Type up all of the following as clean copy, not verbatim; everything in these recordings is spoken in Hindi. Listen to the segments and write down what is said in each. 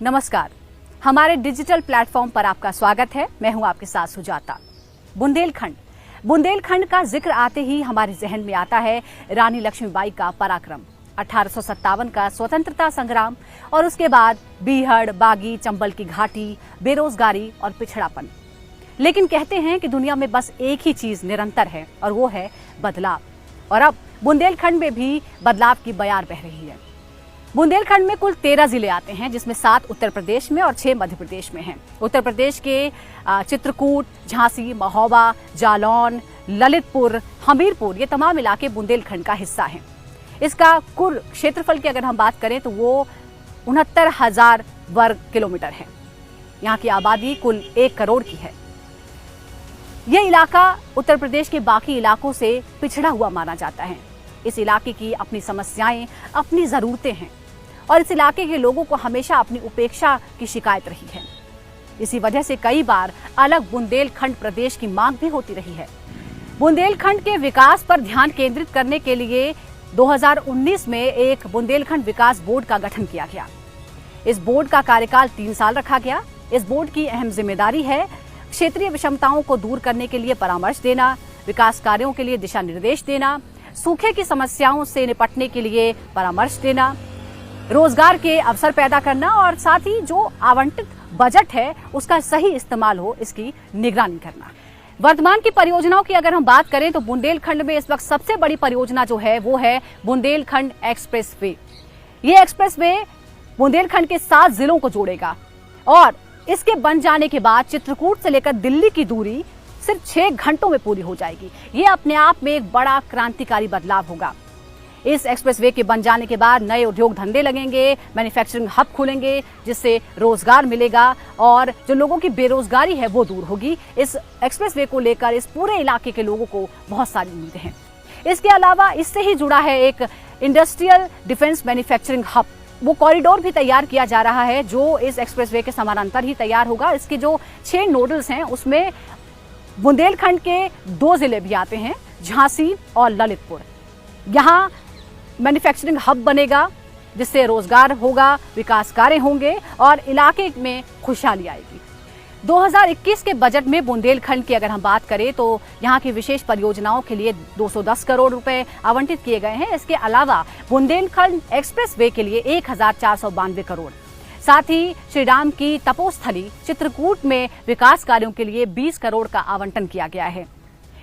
नमस्कार, हमारे डिजिटल प्लेटफॉर्म पर आपका स्वागत है। मैं हूं आपके साथ सुजाता। बुंदेलखंड का जिक्र आते ही हमारे जहन में आता है रानी लक्ष्मीबाई का पराक्रम, 1857 का स्वतंत्रता संग्राम और उसके बाद बीहड़, बागी, चंबल की घाटी, बेरोजगारी और पिछड़ापन। लेकिन कहते हैं कि दुनिया में बस एक ही चीज निरंतर है और वो है बदलाव। और अब बुंदेलखंड में भी बदलाव की बयार बह रही है। बुंदेलखंड में कुल 13 जिले आते हैं, जिसमें 7 उत्तर प्रदेश में और 6 मध्य प्रदेश में हैं। उत्तर प्रदेश के चित्रकूट, झांसी, महोबा, जालौन, ललितपुर, हमीरपुर, ये तमाम इलाके बुंदेलखंड का हिस्सा हैं। इसका कुल क्षेत्रफल की अगर हम बात करें तो वो 69,000 वर्ग किलोमीटर है। यहाँ की आबादी कुल 1 करोड़ की है। यह इलाका उत्तर प्रदेश के बाकी इलाकों से पिछड़ा हुआ माना जाता है। इस इलाके की अपनी समस्याएं, अपनी जरूरतें हैं और इस इलाके के लोगों को हमेशा अपनी उपेक्षा की शिकायत रही है। इसी वजह से कई बार अलग बुंदेलखंड प्रदेश की मांग भी होती रही है। बुंदेलखंड के विकास पर ध्यान केंद्रित करने के लिए 2019 में एक बुंदेलखंड विकास बोर्ड का गठन किया गया। इस बोर्ड का कार्यकाल 3 साल रखा गया। इस बोर्ड की अहम जिम्मेदारी है क्षेत्रीय विषमताओं को दूर करने के लिए परामर्श देना, विकास कार्यों के लिए दिशा निर्देश देना, सूखे की समस्याओं से निपटने के लिए परामर्श देना, रोजगार के अवसर पैदा करना और साथ ही जो आवंटित बजट है उसका सही इस्तेमाल हो, इसकी निगरानी करना। वर्तमान की परियोजनाओं की अगर हम बात करें तो बुंदेलखंड में इस वक्त सबसे बड़ी परियोजना जो है वो है बुंदेलखंड एक्सप्रेसवे। ये एक्सप्रेसवे बुंदेलखंड के 7 जिलों को जोड़ेगा और इसके बन जाने के बाद चित्रकूट से लेकर दिल्ली की दूरी सिर्फ 6 घंटों में पूरी हो जाएगी। ये अपने आप में एक बड़ा क्रांतिकारी बदलाव होगा। इस एक्सप्रेसवे के बन जाने के बाद नए उद्योग धंधे लगेंगे, मैन्युफैक्चरिंग हब खुलेंगे, जिससे रोजगार मिलेगा और जो लोगों की बेरोजगारी है वो दूर होगी। इस एक्सप्रेसवे को लेकर इस पूरे इलाके के लोगों को बहुत सारी उम्मीदें हैं। इसके अलावा इससे ही जुड़ा है एक इंडस्ट्रियल डिफेंस मैन्युफैक्चरिंग हब। वो कॉरिडोर भी तैयार किया जा रहा है जो इस एक्सप्रेसवे के समानांतर ही तैयार होगा। इसके जो 6 नोडल्स हैं उसमें बुंदेलखंड के 2 जिले भी आते हैं, झांसी और ललितपुर। यहाँ मैन्युफैक्चरिंग हब बनेगा जिससे रोजगार होगा, विकास कार्य होंगे और इलाके में खुशहाली आएगी। 2021 के बजट में बुंदेलखंड की अगर हम बात करें तो यहाँ की विशेष परियोजनाओं के लिए 210 करोड़ रुपए आवंटित किए गए हैं। इसके अलावा बुंदेलखंड एक्सप्रेसवे के लिए 1492 करोड़, साथ ही श्री राम की तपोस्थली चित्रकूट में विकास कार्यों के लिए 20 करोड़ का आवंटन किया गया है।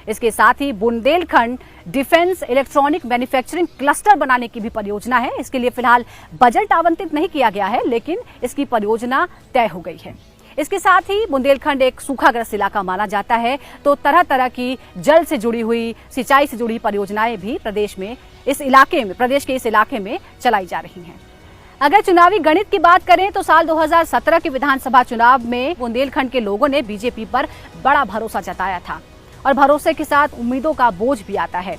इसके साथ ही Bundelkhand defence electronic manufacturing cluster बनाने की भी परियोजना है। इसके लिए फिलहाल बजट आवंटित नहीं किया गया है, लेकिन इसकी परियोजना तय हो गई है। इसके साथ ही बुंदेलखंड एक सूखाग्रस्त इलाका माना जाता है, तो तरह तरह की जल से जुड़ी हुई, सिंचाई से जुड़ी परियोजनाएं भी प्रदेश के इस इलाके में चलाई जा रही हैं। अगर चुनावी गणित की बात करें तो साल 2017 के विधानसभा चुनाव में बुंदेलखंड के लोगों ने बीजेपी पर बड़ा भरोसा जताया था और भरोसे के साथ उम्मीदों का बोझ भी आता है।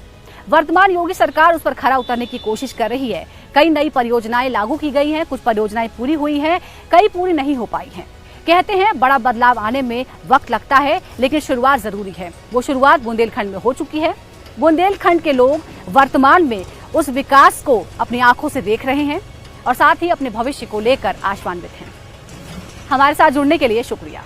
वर्तमान योगी सरकार उस पर खरा उतरने की कोशिश कर रही है। कई नई परियोजनाएं लागू की गई हैं, कुछ परियोजनाएं पूरी हुई हैं, कई पूरी नहीं हो पाई हैं। कहते हैं बड़ा बदलाव आने में वक्त लगता है, लेकिन शुरुआत जरूरी है। वो शुरुआत बुंदेलखंड में हो चुकी है। बुंदेलखंड के लोग वर्तमान में उस विकास को अपनी आंखों से देख रहे हैं और साथ ही अपने भविष्य को लेकर आशान्वित हैं। हमारे साथ जुड़ने के लिए शुक्रिया।